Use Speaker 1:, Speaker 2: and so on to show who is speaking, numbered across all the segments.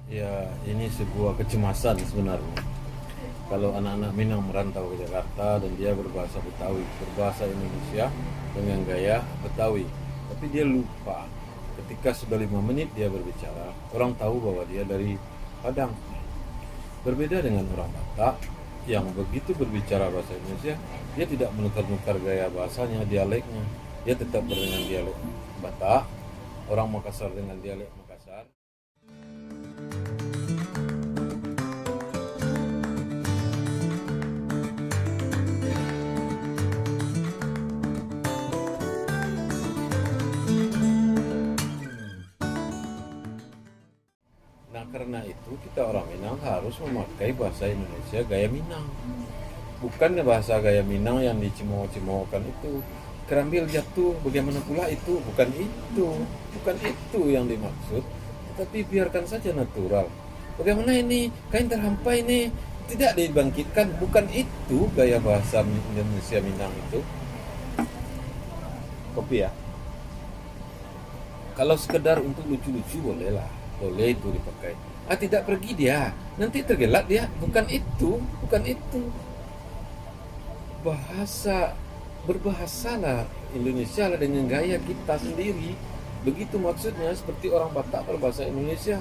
Speaker 1: Ya, ini sebuah kecemasan sebenarnya. Kalau anak-anak Minang merantau ke Jakarta dan dia berbahasa Betawi, berbahasa Indonesia dengan gaya Betawi. Tapi dia lupa ketika sudah 5 menit dia berbicara, orang tahu bahwa dia dari Padang. Berbeda dengan orang Batak yang begitu berbicara bahasa Indonesia, dia tidak menukar-nukar gaya bahasanya, dialeknya. Dia tetap dengan dialek Batak, orang Makassar dengan dialek Makassar. Nah, karena itu kita orang Minang harus memakai bahasa Indonesia gaya Minang. Bukan bahasa gaya Minang yang dicemooh-cemoohkan itu. Kerambil jatuh, bagaimana pula itu? Bukan itu. Bukan itu yang dimaksud. Tetapi biarkan saja natural. Bagaimana ini? Kain terhampai ini. Tidak dibangkitkan. Bukan itu gaya bahasa Indonesia Minang itu. Kopi ya. Kalau sekedar untuk lucu-lucu bolehlah, boleh itu dipakai. Ah, tidak pergi dia, nanti tergelak dia. Bukan itu, bukan itu. Bahasa berbahasalah Indonesia lah dengan gaya kita sendiri. Begitu maksudnya, seperti orang Batak berbahasa Indonesia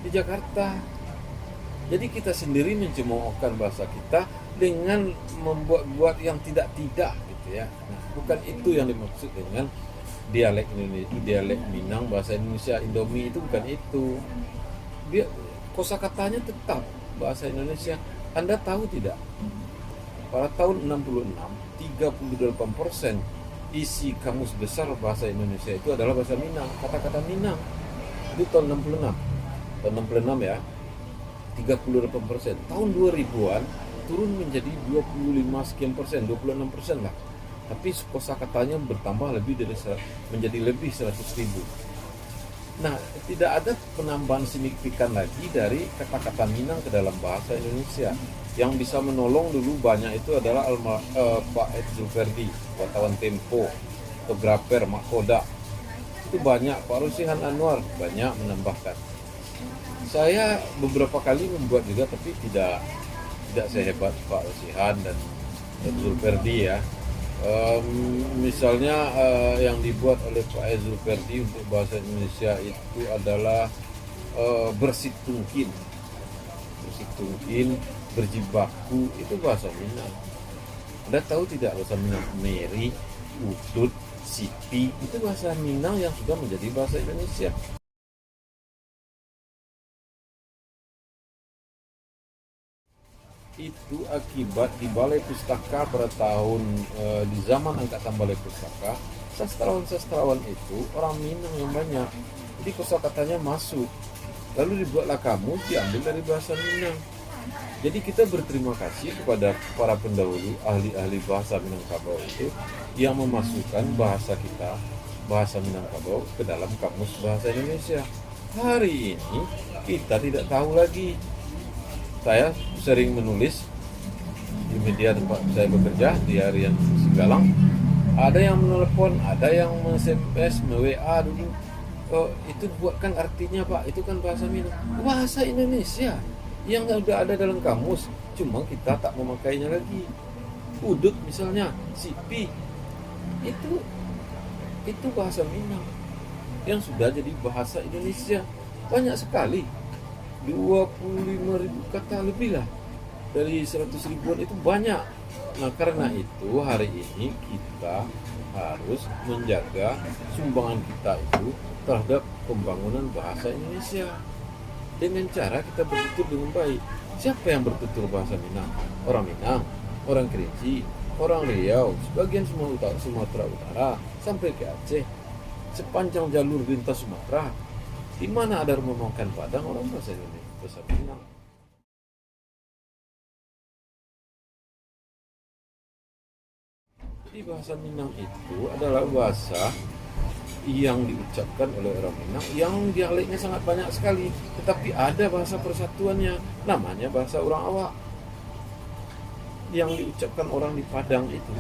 Speaker 1: di Jakarta. Jadi kita sendiri mencemoohkan bahasa kita dengan membuat-buat yang tidak-tidak gitu ya. Nah, bukan itu yang dimaksud dengan dialek Indonesia, dialek Minang, bahasa Indonesia, Indomie itu bukan itu. Dia kosakatanya tetap bahasa Indonesia. Anda tahu tidak? Pada tahun 66, 38% isi kamus besar bahasa Indonesia itu adalah bahasa Minang, kata-kata Minang. Itu tahun 66. Tahun 66 ya. 38%. Tahun 2000-an turun menjadi 25 sekian persen, 26% lah. Tapi kosakatanya bertambah menjadi lebih 100.000. Nah, tidak ada penambahan signifikan lagi dari kata-kata Minang ke dalam bahasa Indonesia. Yang bisa menolong dulu banyak itu adalah Pak Ed Zulverdi, wartawan Tempo, fotografer Mahkoda. Itu banyak, Pak Rusihan Anwar banyak menambahkan. Saya beberapa kali membuat juga, tapi tidak sehebat Pak Rusihan dan Zulverdi ya. Misalnya yang dibuat oleh Pak Zulverdi untuk bahasa Indonesia itu adalah bersitungkin, berjibaku, itu bahasa Minang. Anda tahu tidak bahasa Minang? Meri, utut, sipi, itu bahasa Minang yang sudah menjadi bahasa Indonesia. Itu akibat di Balai Pustaka pada tahun di zaman angkatan Balai Pustaka, sastrawan-sastrawan itu orang Minang yang banyak. Jadi kosakatanya masuk. Lalu dibuatlah kamus diambil dari bahasa Minang. Jadi kita berterima kasih kepada para pendahulu ahli-ahli bahasa Minangkabau itu yang memasukkan bahasa kita, bahasa Minangkabau ke dalam kamus bahasa Indonesia. Hari ini kita tidak tahu lagi. Saya sering menulis di media tempat saya bekerja di Harian Singgalang. Ada yang menelpon, ada yang SMS, WA dulu. Oh, itu buatkan artinya Pak, itu kan bahasa Minang. Bahasa Indonesia yang sudah ada dalam kamus, cuma kita tak memakainya lagi. Udut misalnya, sipi, itu bahasa Minang yang sudah jadi bahasa Indonesia. Banyak sekali. 25.000 kata lebih lah, dari 100 ribuan itu banyak. Nah, karena itu hari ini kita harus menjaga sumbangan kita itu terhadap pembangunan bahasa Indonesia dengan cara kita bertutur dengan baik. Siapa yang bertutur bahasa Minang? Orang Minang, orang Kerinci, orang Riau, sebagian Sumatera Utara sampai ke Aceh, sepanjang jalur lintas Sumatera. Di mana ada rumah makan Padang, orang bahasa Indonesia, bahasa Minang. Jadi bahasa Minang itu adalah bahasa yang diucapkan oleh orang Minang yang dialeknya sangat banyak sekali. Tetapi ada bahasa persatuannya, namanya bahasa orang awak. Yang diucapkan orang di Padang itu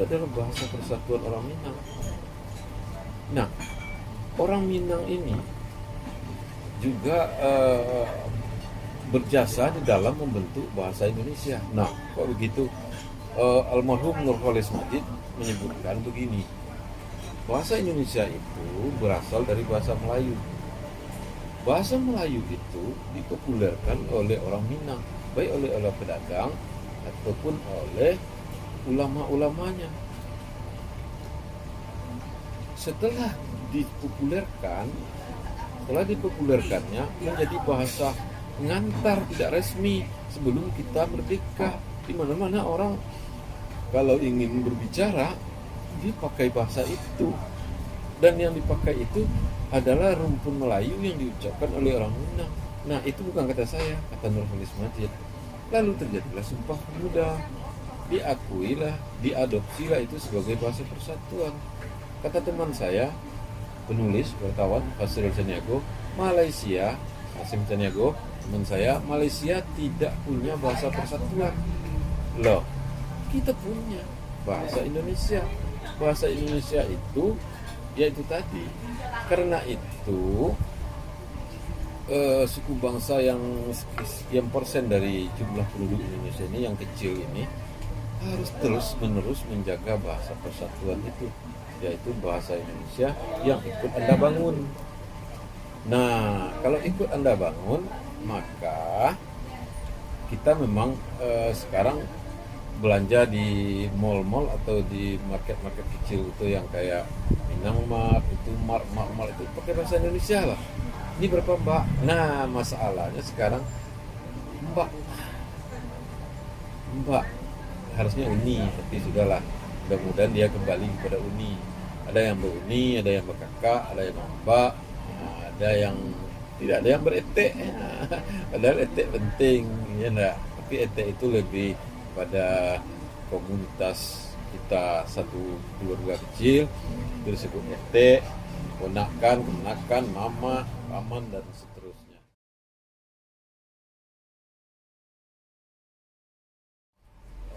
Speaker 1: adalah bahasa persatuan orang Minang. Nah, orang Minang ini juga berjasa di dalam membentuk bahasa Indonesia. Nah, kok begitu? Almarhum Nurholis Madid menyebutkan begini, bahasa Indonesia itu berasal dari bahasa Melayu. Bahasa Melayu itu dipopulerkan oleh orang Minang, baik oleh pedagang ataupun oleh ulama-ulamanya. Setelah dipopulerkannya menjadi bahasa pengantar tidak resmi sebelum kita merdeka. Di mana-mana orang kalau ingin berbicara dia pakai bahasa itu, dan yang dipakai itu adalah rumpun Melayu yang diucapkan oleh orang Minang. Nah, itu bukan kata saya, kata Nurholis Madid. Lalu terjadilah Sumpah Pemuda, diakuilah, diadopsilah itu sebagai bahasa persatuan. Kata teman saya, penulis wartawan Fasril Caniago, Malaysia, Hasim Caniago, teman saya, Malaysia tidak punya bahasa persatuan. Loh, kita punya bahasa Indonesia. Bahasa Indonesia itu yaitu tadi. Karena itu suku bangsa yang sekian persen dari jumlah penduduk Indonesia ini, yang kecil ini, harus terus menerus menjaga bahasa persatuan itu, yaitu bahasa Indonesia yang ikut Anda bangun. Nah, kalau ikut Anda bangun, maka kita memang sekarang belanja di mall-mall atau di market-market kecil itu yang kayak Minang Mart, itu Mart itu pakai bahasa Indonesia lah. Ini berapa, Mbak? Nah, masalahnya sekarang Mbak harusnya Uni, tapi sudahlah. Mudah-mudahan dia kembali kepada Uni. Ada yang beruni, ada yang berkakak, ada yang Mbak, ada yang tidak ada yang beretek. Padahal etek penting, ya enggak? Tapi etek itu lebih pada komunitas kita, satu keluarga kecil itu disebut etek, ponakan, kemenakan, mama, paman, dan seterusnya.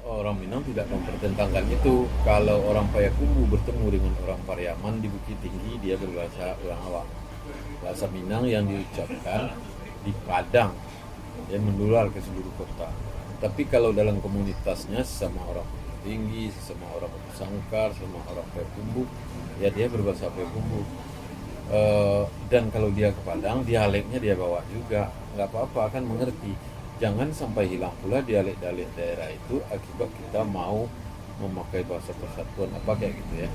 Speaker 1: Orang Minang tidak mempertentangkan itu. Kalau orang Payakumbuh bertemu dengan orang Pariaman di Bukit Tinggi, dia berbahasa orang awak. Bahasa Minang yang diucapkan di Padang, dia menular ke seluruh kota. Tapi kalau dalam komunitasnya, sesama orang Bukit Tinggi, sesama orang Sangkar, sesama orang Payakumbuh, ya dia berbahasa Payakumbuh. Dan kalau dia ke Padang, dialeknya dia bawa juga, nggak apa-apa, kan mengerti. Jangan sampai hilang pula dialek-dialek daerah itu akibat kita mau memakai bahasa persatuan apa kayak gitu ya.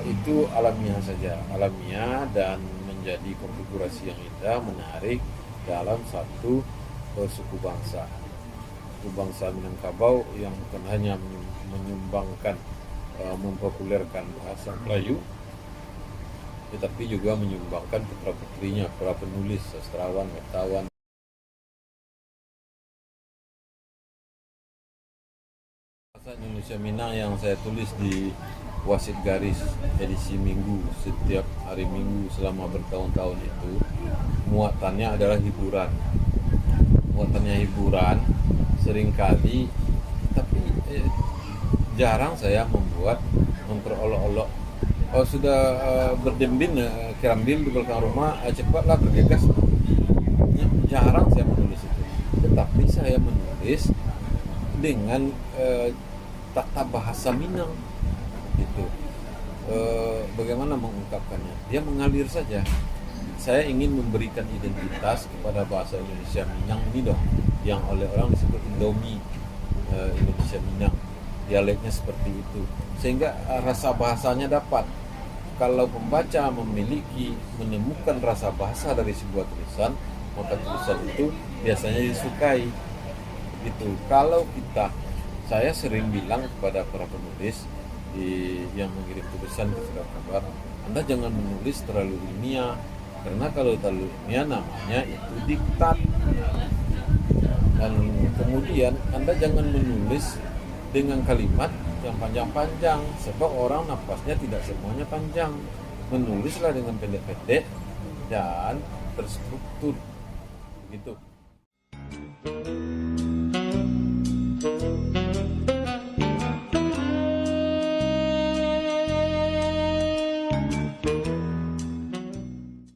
Speaker 1: Itu alamiah saja, alamiah, dan menjadi konfigurasi yang indah, menarik dalam satu suku bangsa. Suku bangsa Minangkabau yang bukan hanya menyumbangkan, mempopulerkan bahasa Melayu, tetapi juga menyumbangkan putra-putrinya, para penulis, sastrawan, wartawan. Bahasa Indonesia Minang yang saya tulis di Wasit Garis edisi Minggu, setiap hari Minggu selama bertahun-tahun itu, muatannya adalah hiburan. Muatannya hiburan seringkali, tapi jarang saya membuat memperolok-olok. Oh, sudah berdembin, kerambil di belakang rumah, cepatlah bergegas. Jarang saya menulis itu. Tetapi saya menulis dengan tata bahasa Minang gitu. Bagaimana mengungkapkannya? Dia mengalir saja. Saya ingin memberikan identitas kepada bahasa Indonesia Minang ini dong, yang oleh orang disebut Indomie, Indonesia Minang. Dialeknya seperti itu, sehingga rasa bahasanya dapat. Kalau pembaca menemukan rasa bahasa dari sebuah tulisan, maka tulisan itu biasanya disukai. Gitu. Kalau saya sering bilang kepada para penulis yang mengirim tulisan ke Surat Kabar, Anda jangan menulis terlalu ilmiah, karena kalau terlalu ilmiah namanya itu diktat. Dan kemudian Anda jangan menulis dengan kalimat yang panjang-panjang, sebab orang napasnya tidak semuanya panjang. Menulislah dengan pendek-pendek dan terstruktur gitu.